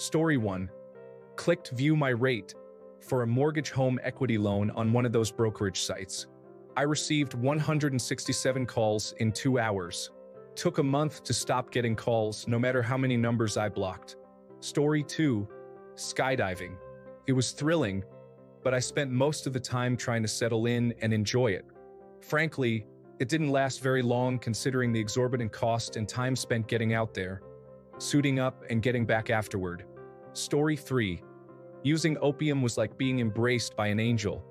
Story 1. Clicked view my rate for a mortgage home equity loan on one of those brokerage sites. I received 167 calls in 2 hours. Took a month to stop getting calls, no matter how many numbers I blocked. Story 2. Skydiving. It was thrilling, but I spent most of the time trying to settle in and enjoy it. Frankly, it didn't last very long considering the exorbitant cost and time spent getting out there, suiting up and getting back afterward. Story 3. Using opium was like being embraced by an angel,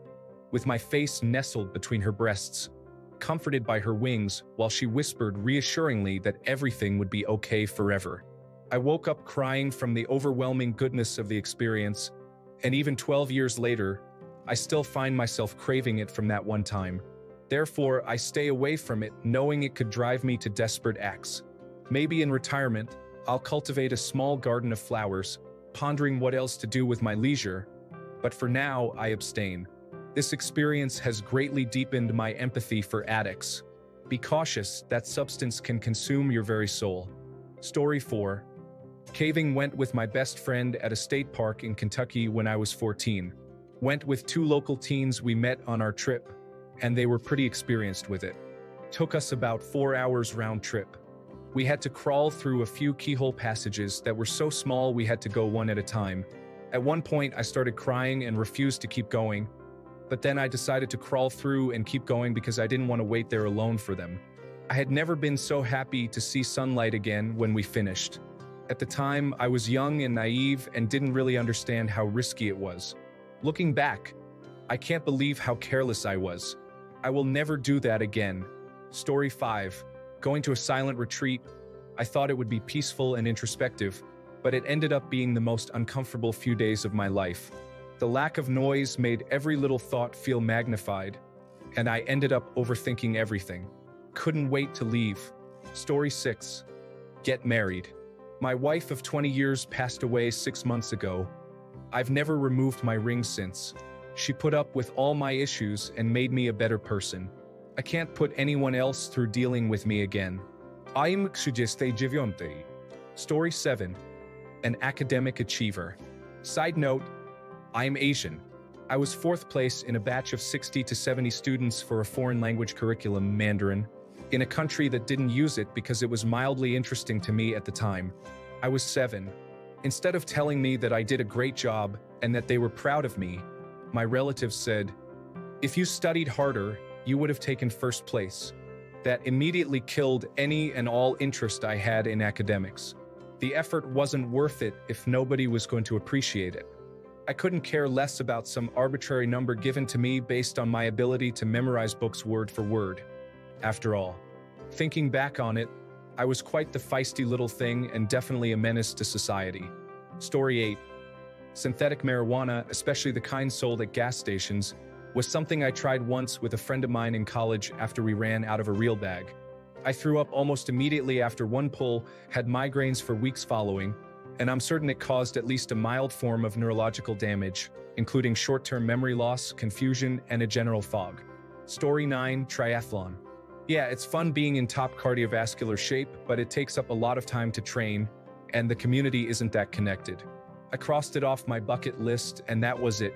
with my face nestled between her breasts, comforted by her wings while she whispered reassuringly that everything would be okay forever. I woke up crying from the overwhelming goodness of the experience, and even 12 years later, I still find myself craving it from that one time. Therefore, I stay away from it, knowing it could drive me to desperate acts. Maybe in retirement, I'll cultivate a small garden of flowers, pondering what else to do with my leisure, but for now, I abstain. This experience has greatly deepened my empathy for addicts. Be cautious, that substance can consume your very soul. Story 4. Caving went with my best friend at a state park in Kentucky when I was 14. Went with 2 local teens we met on our trip, and they were pretty experienced with it. Took us about 4 hours round trip. We had to crawl through a few keyhole passages that were so small we had to go one at a time. At one point, I started crying and refused to keep going, but then I decided to crawl through and keep going because I didn't want to wait there alone for them. I had never been so happy to see sunlight again when we finished. At the time, I was young and naive and didn't really understand how risky it was. Looking back, I can't believe how careless I was. I will never do that again. Story 5. Going to a silent retreat. I thought it would be peaceful and introspective, but it ended up being the most uncomfortable few days of my life. The lack of noise made every little thought feel magnified, and I ended up overthinking everything. Couldn't wait to leave. Story 6. Get married. My wife of 20 years passed away 6 months ago. I've never removed my ring since. She put up with all my issues and made me a better person. I can't put anyone else through dealing with me again. I'm 39. Story 7. An academic achiever. Side note, I'm Asian. I was 4th place in a batch of 60 to 70 students for a foreign language curriculum, Mandarin, in a country that didn't use it because it was mildly interesting to me at the time. I was 7. Instead of telling me that I did a great job and that they were proud of me, my relatives said, "If you studied harder, you would have taken 1st place." That immediately killed any and all interest I had in academics. The effort wasn't worth it if nobody was going to appreciate it. I couldn't care less about some arbitrary number given to me based on my ability to memorize books word for word. After all, thinking back on it, I was quite the feisty little thing and definitely a menace to society. Story 8. Synthetic marijuana, especially the kind sold at gas stations, was something I tried once with a friend of mine in college after we ran out of a real bag. I threw up almost immediately after one pull, had migraines for weeks following, and I'm certain it caused at least a mild form of neurological damage, including short-term memory loss, confusion, and a general fog. Story 9. Triathlon. Yeah, it's fun being in top cardiovascular shape, but it takes up a lot of time to train, and the community isn't that connected. I crossed it off my bucket list, and that was it.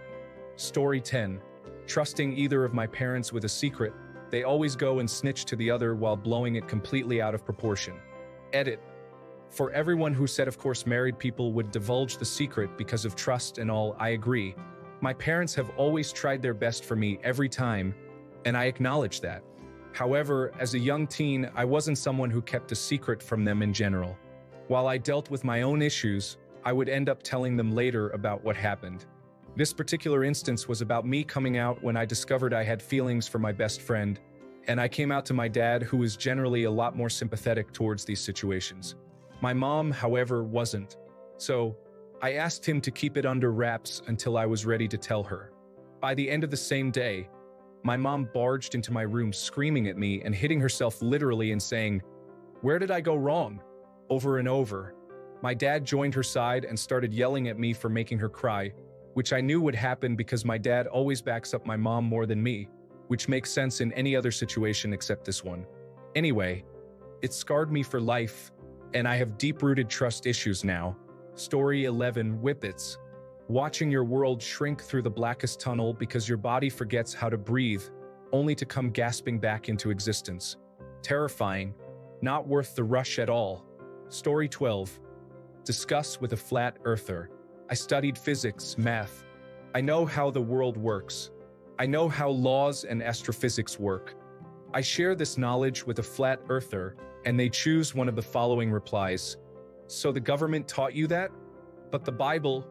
Story 10. Trusting either of my parents with a secret, they always go and snitch to the other while blowing it completely out of proportion. Edit. For everyone who said of course married people would divulge the secret because of trust and all, I agree. My parents have always tried their best for me every time, and I acknowledge that. However, as a young teen, I wasn't someone who kept a secret from them in general. While I dealt with my own issues, I would end up telling them later about what happened. This particular instance was about me coming out when I discovered I had feelings for my best friend, and I came out to my dad, who is generally a lot more sympathetic towards these situations. My mom, however, wasn't. So, I asked him to keep it under wraps until I was ready to tell her. By the end of the same day, my mom barged into my room screaming at me and hitting herself literally and saying, "Where did I go wrong?" over and over. My dad joined her side and started yelling at me for making her cry, which I knew would happen because my dad always backs up my mom more than me, which makes sense in any other situation except this one. Anyway, it scarred me for life, and I have deep-rooted trust issues now. Story 11, Whippets. Watching your world shrink through the blackest tunnel because your body forgets how to breathe, only to come gasping back into existence. Terrifying, not worth the rush at all. Story 12. Discuss with a flat earther. I studied physics, math. I know how the world works. I know how laws and astrophysics work. I share this knowledge with a flat earther, and they choose one of the following replies. So the government taught you that? But the Bible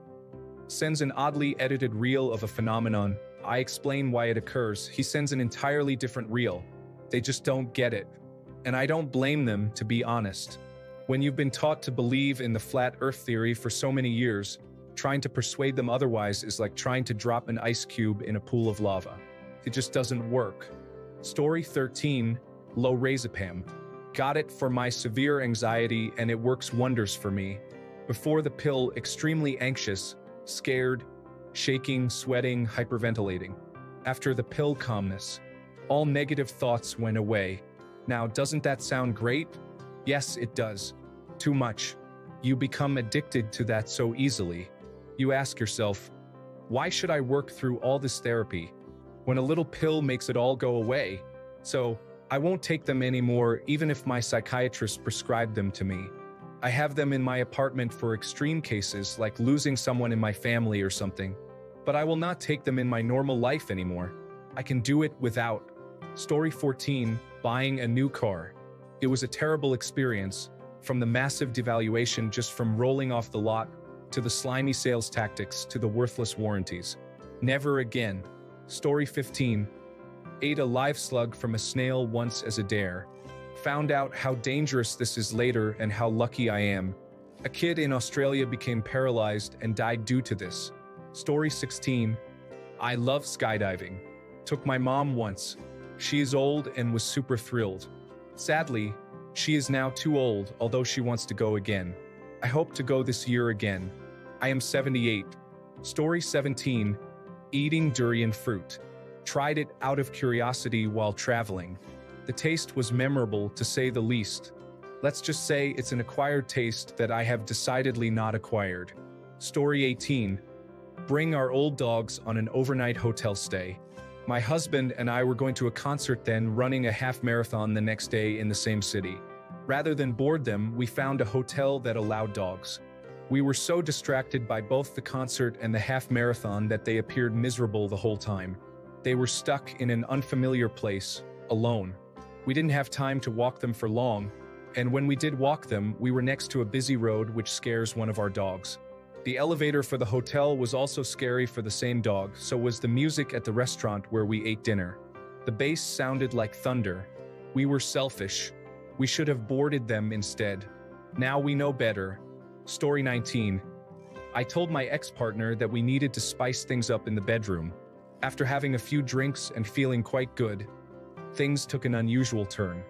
sends an oddly edited reel of a phenomenon. I explain why it occurs. He sends an entirely different reel. They just don't get it. And I don't blame them, to be honest. When you've been taught to believe in the flat earth theory for so many years, trying to persuade them otherwise is like trying to drop an ice cube in a pool of lava. It just doesn't work. Story 13, Lorazepam. Got it for my severe anxiety and it works wonders for me. Before the pill, extremely anxious, scared, shaking, sweating, hyperventilating. After the pill, calmness. All negative thoughts went away. Now, doesn't that sound great? Yes, it does. Too much. You become addicted to that so easily. You ask yourself, why should I work through all this therapy when a little pill makes it all go away? So, I won't take them anymore even if my psychiatrist prescribed them to me. I have them in my apartment for extreme cases like losing someone in my family or something. But I will not take them in my normal life anymore. I can do it without. Story 14, buying a new car. It was a terrible experience, from the massive devaluation just from rolling off the lot, to the slimy sales tactics, to the worthless warranties. Never again. Story 15, ate a live slug from a snail once as a dare. Found out how dangerous this is later and how lucky I am. A kid in Australia became paralyzed and died due to this. Story 16, I love skydiving. Took my mom once. She is old and was super thrilled. Sadly, she is now too old, although she wants to go again. I hope to go this year again. I am 78. Story 17, eating durian fruit. Tried it out of curiosity while traveling. The taste was memorable, to say the least. Let's just say it's an acquired taste that I have decidedly not acquired. Story 18, bring our old dogs on an overnight hotel stay. My husband and I were going to a concert then, running a half marathon the next day in the same city. Rather than board them, we found a hotel that allowed dogs. We were so distracted by both the concert and the half marathon that they appeared miserable the whole time. They were stuck in an unfamiliar place, alone. We didn't have time to walk them for long, and when we did walk them, we were next to a busy road which scares one of our dogs. The elevator for the hotel was also scary for the same dog, so was the music at the restaurant where we ate dinner. The bass sounded like thunder. We were selfish. We should have boarded them instead. Now we know better. Story 19. I told my ex-partner that we needed to spice things up in the bedroom. After having a few drinks and feeling quite good, things took an unusual turn.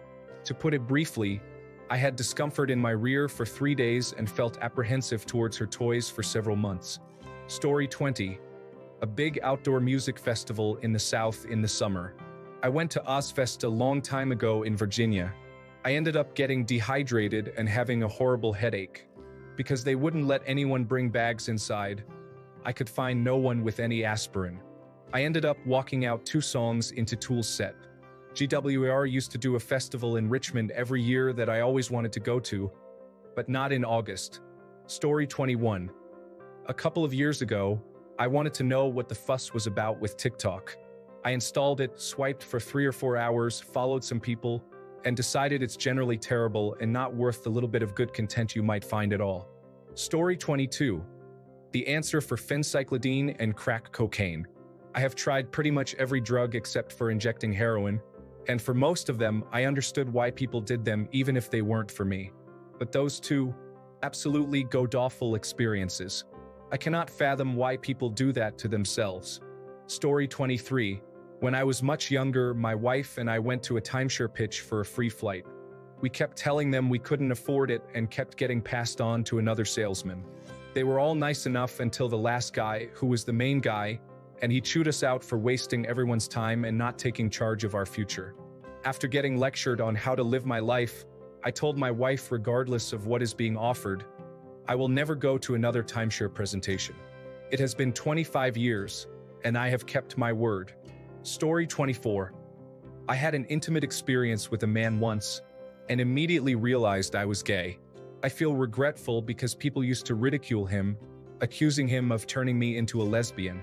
To put it briefly, I had discomfort in my rear for 3 days and felt apprehensive towards her toys for several months. Story 20. A big outdoor music festival in the South in the summer. I went to Ozfest a long time ago in Virginia. I ended up getting dehydrated and having a horrible headache. Because they wouldn't let anyone bring bags inside, I could find no one with any aspirin. I ended up walking out 2 songs into Tool's set. GWR used to do a festival in Richmond every year that I always wanted to go to, but not in August. Story 21. A couple of years ago, I wanted to know what the fuss was about with TikTok. I installed it, swiped for 3 or 4 hours, followed some people, and decided it's generally terrible and not worth the little bit of good content you might find at all. Story 22. The answer for phencyclidine and crack cocaine. I have tried pretty much every drug except for injecting heroin, and for most of them, I understood why people did them even if they weren't for me. But those 2, absolutely god-awful experiences. I cannot fathom why people do that to themselves. Story 23. When I was much younger, my wife and I went to a timeshare pitch for a free flight. We kept telling them we couldn't afford it and kept getting passed on to another salesman. They were all nice enough until the last guy, who was the main guy, and he chewed us out for wasting everyone's time and not taking charge of our future. After getting lectured on how to live my life, I told my wife, regardless of what is being offered, I will never go to another timeshare presentation. It has been 25 years, and I have kept my word. Story 24. I had an intimate experience with a man once, and immediately realized I was gay. I feel regretful because people used to ridicule him, accusing him of turning me into a lesbian.